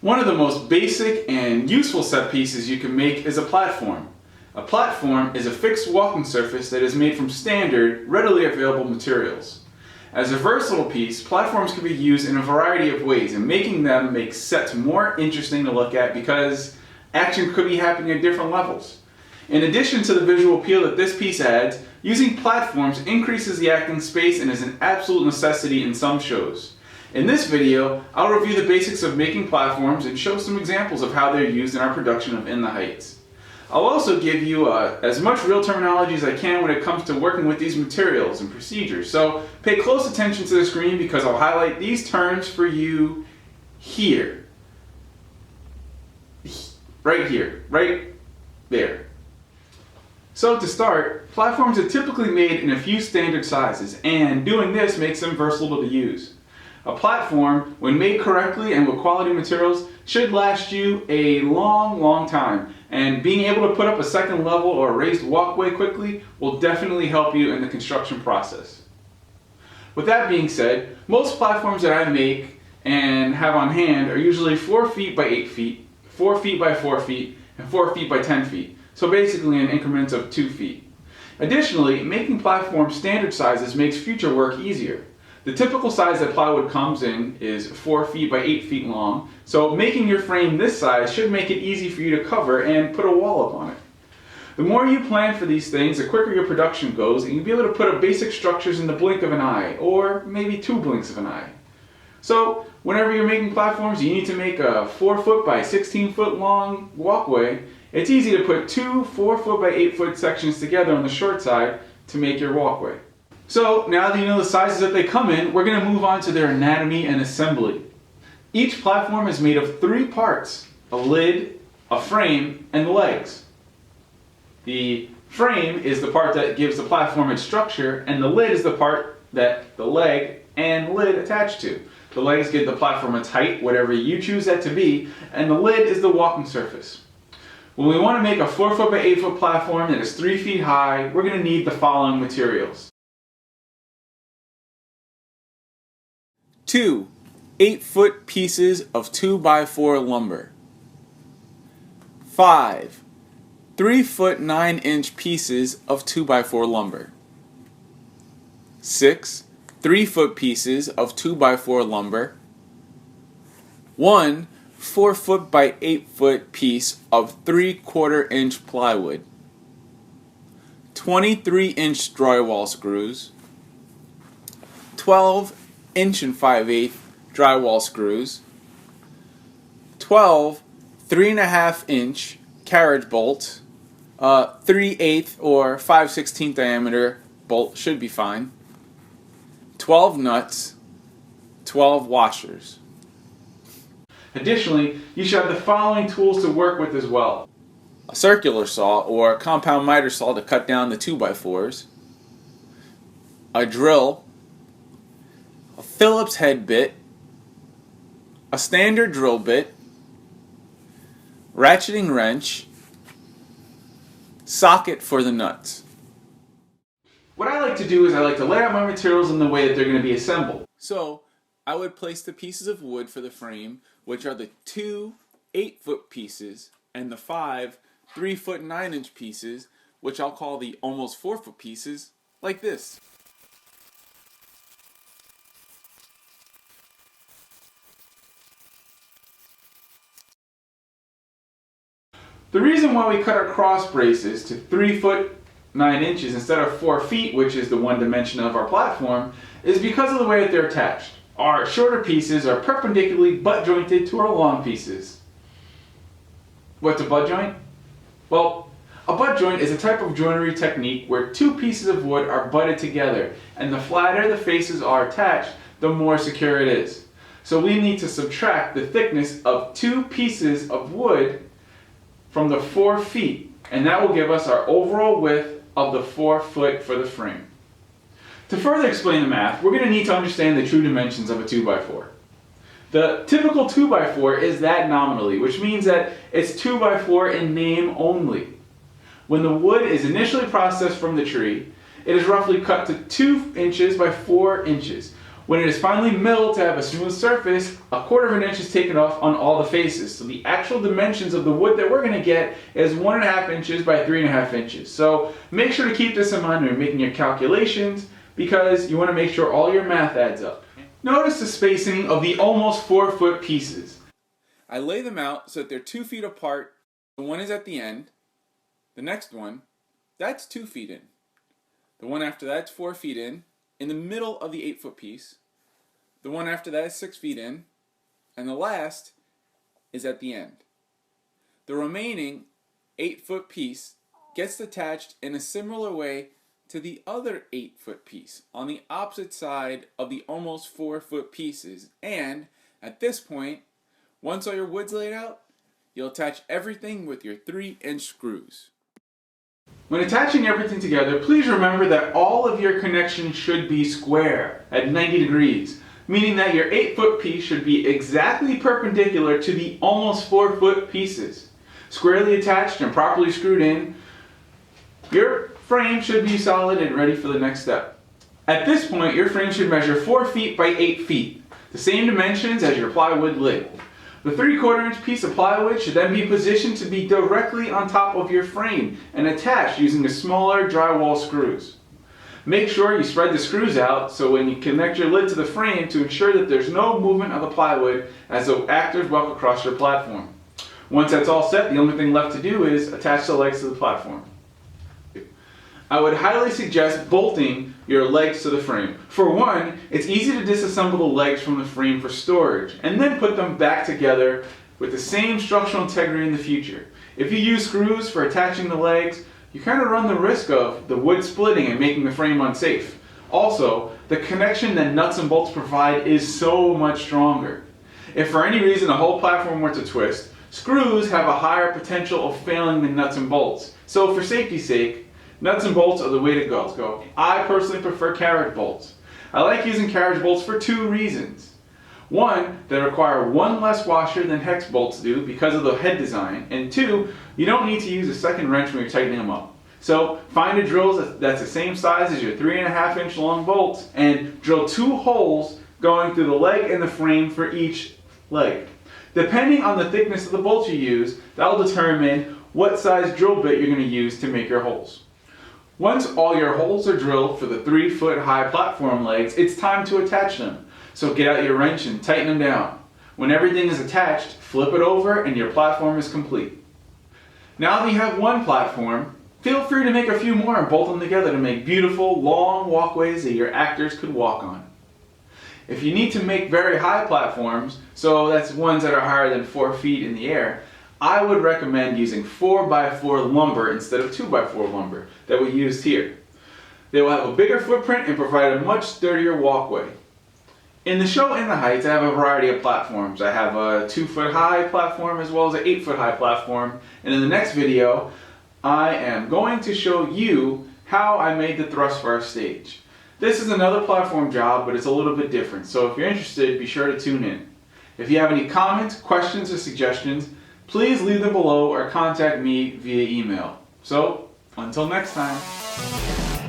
One of the most basic and useful set pieces you can make is a platform. A platform is a fixed walking surface that is made from standard, readily available materials. As a versatile piece, platforms can be used in a variety of ways, and making them makes sets more interesting to look at because action could be happening at different levels. In addition to the visual appeal that this piece adds, using platforms increases the acting space and is an absolute necessity in some shows. In this video, I'll review the basics of making platforms and show some examples of how they're used in our production of In the Heights. I'll also give you as much real terminology as I can when it comes to working with these materials and procedures. So pay close attention to the screen because I'll highlight these terms for you here. Right here, right there. So to start, platforms are typically made in a few standard sizes, and doing this makes them versatile to use. A platform, when made correctly and with quality materials, should last you a long time, and being able to put up a second level or a raised walkway quickly will definitely help you in the construction process. With that being said, most platforms that I make and have on hand are usually 4 feet by 8 feet, 4 feet by 4 feet, and 4 feet by 10 feet, so basically in increments of 2 feet. Additionally, making platform standard sizes makes future work easier. The typical size that plywood comes in is 4 feet by 8 feet long, so making your frame this size should make it easy for you to cover and put a wall up on it. The more you plan for these things, the quicker your production goes, and you'll be able to put up basic structures in the blink of an eye, or maybe 2 blinks of an eye. So, whenever you're making platforms, you need to make a 4 foot by 16 foot long walkway. It's easy to put 2 4 foot by 8 foot sections together on the short side to make your walkway. So now that you know the sizes that they come in, we're going to move on to their anatomy and assembly. Each platform is made of 3 parts: a lid, a frame, and the legs. The frame is the part that gives the platform its structure, and the lid is the part that the leg and lid attach to. The legs give the platform its height, whatever you choose that to be, and the lid is the walking surface. When we want to make a 4 foot by 8 foot platform that is 3 feet high, we're going to need the following materials. 2 8-foot pieces of 2x4 lumber. 5 3-foot 9-inch pieces of 2x4 lumber. 6 3-foot pieces of 2x4 lumber. 1 4-foot by 8-foot piece of 3/4 inch plywood. 23-inch drywall screws. 12 inch and 5/8 drywall screws. 12 3.5 inch carriage bolt. 3/8 or 5/16 diameter bolt should be fine. 12 nuts. 12 washers. Additionally, you should have the following tools to work with as well: a circular saw or compound miter saw to cut down the 2x4s, a drill, a Phillips head bit, a standard drill bit, ratcheting wrench, socket for the nuts. What I like to do is I like to lay out my materials in the way that they're going to be assembled. So I would place the pieces of wood for the frame, which are the 2 8-foot pieces and the 5 3-foot 9-inch pieces, which I'll call the almost 4-foot pieces, like this. The reason why we cut our cross braces to 3 foot 9 inches instead of 4 feet, which is the one dimension of our platform, is because of the way that they're attached. Our shorter pieces are perpendicularly butt jointed to our long pieces. What's a butt joint? Well, a butt joint is a type of joinery technique where 2 pieces of wood are butted together, and the flatter the faces are attached, the more secure it is. So we need to subtract the thickness of 2 pieces of wood from the 4 feet, and that will give us our overall width of the 4 foot for the frame. To further explain the math, we're going to need to understand the true dimensions of a 2x4. The typical 2x4 is that nominally, which means that it's 2x4 in name only. When the wood is initially processed from the tree, it is roughly cut to 2 inches by 4 inches. When it is finally milled to have a smooth surface, 1/4 inch is taken off on all the faces. So the actual dimensions of the wood that we're going to get is 1.5 inches by 3.5 inches. So make sure to keep this in mind when you're making your calculations, because you want to make sure all your math adds up. Notice the spacing of the almost 4-foot pieces. I lay them out so that they're 2 feet apart. The one is at the end. The next one, that's 2 feet in. The one after that's 4 feet in the middle of the 8-foot piece. The one after that is 6 feet in, and the last is at the end. The remaining 8-foot piece gets attached in a similar way to the other 8-foot piece on the opposite side of the almost 4-foot pieces. And at this point, once all your wood's laid out, you'll attach everything with your 3-inch screws. When attaching everything together, please remember that all of your connections should be square at 90 degrees, meaning that your 8-foot piece should be exactly perpendicular to the almost 4-foot pieces. Squarely attached and properly screwed in, your frame should be solid and ready for the next step. At this point, your frame should measure 4 feet by 8 feet, the same dimensions as your plywood lid. The 3/4 inch piece of plywood should then be positioned to be directly on top of your frame and attached using the smaller drywall screws. Make sure you spread the screws out so when you connect your lid to the frame to ensure that there's no movement of the plywood as the actors walk across your platform. Once that's all set, the only thing left to do is attach the legs to the platform. I would highly suggest bolting your legs to the frame. For one, it's easy to disassemble the legs from the frame for storage and then put them back together with the same structural integrity in the future. If you use screws for attaching the legs, you kind of run the risk of the wood splitting and making the frame unsafe. Also, the connection that nuts and bolts provide is so much stronger. If for any reason the whole platform were to twist, screws have a higher potential of failing than nuts and bolts. So for safety's sake, nuts and bolts are the way to go. I personally prefer carriage bolts. I like using carriage bolts for 2 reasons. One, they require 1 less washer than hex bolts do because of the head design. And 2, you don't need to use a second wrench when you're tightening them up. So find a drill that's the same size as your 3.5 inch long bolts and drill 2 holes going through the leg and the frame for each leg. Depending on the thickness of the bolts you use, that will determine what size drill bit you're going to use to make your holes. Once all your holes are drilled for the 3-foot high platform legs, it's time to attach them. So get out your wrench and tighten them down. When everything is attached, flip it over and your platform is complete. Now that you have one platform, feel free to make a few more and bolt them together to make beautiful, long walkways that your actors could walk on. If you need to make very high platforms, so that's ones that are higher than 4 feet in the air, I would recommend using 4x4 lumber instead of 2x4 lumber that we used here. They will have a bigger footprint and provide a much sturdier walkway. In the show In the Heights, I have a variety of platforms. I have a 2-foot high platform as well as an 8-foot high platform. And in the next video, I am going to show you how I made the thrust for our stage. This is another platform job, but it's a little bit different. So if you're interested, be sure to tune in. If you have any comments, questions, or suggestions, please leave them below or contact me via email. So, until next time.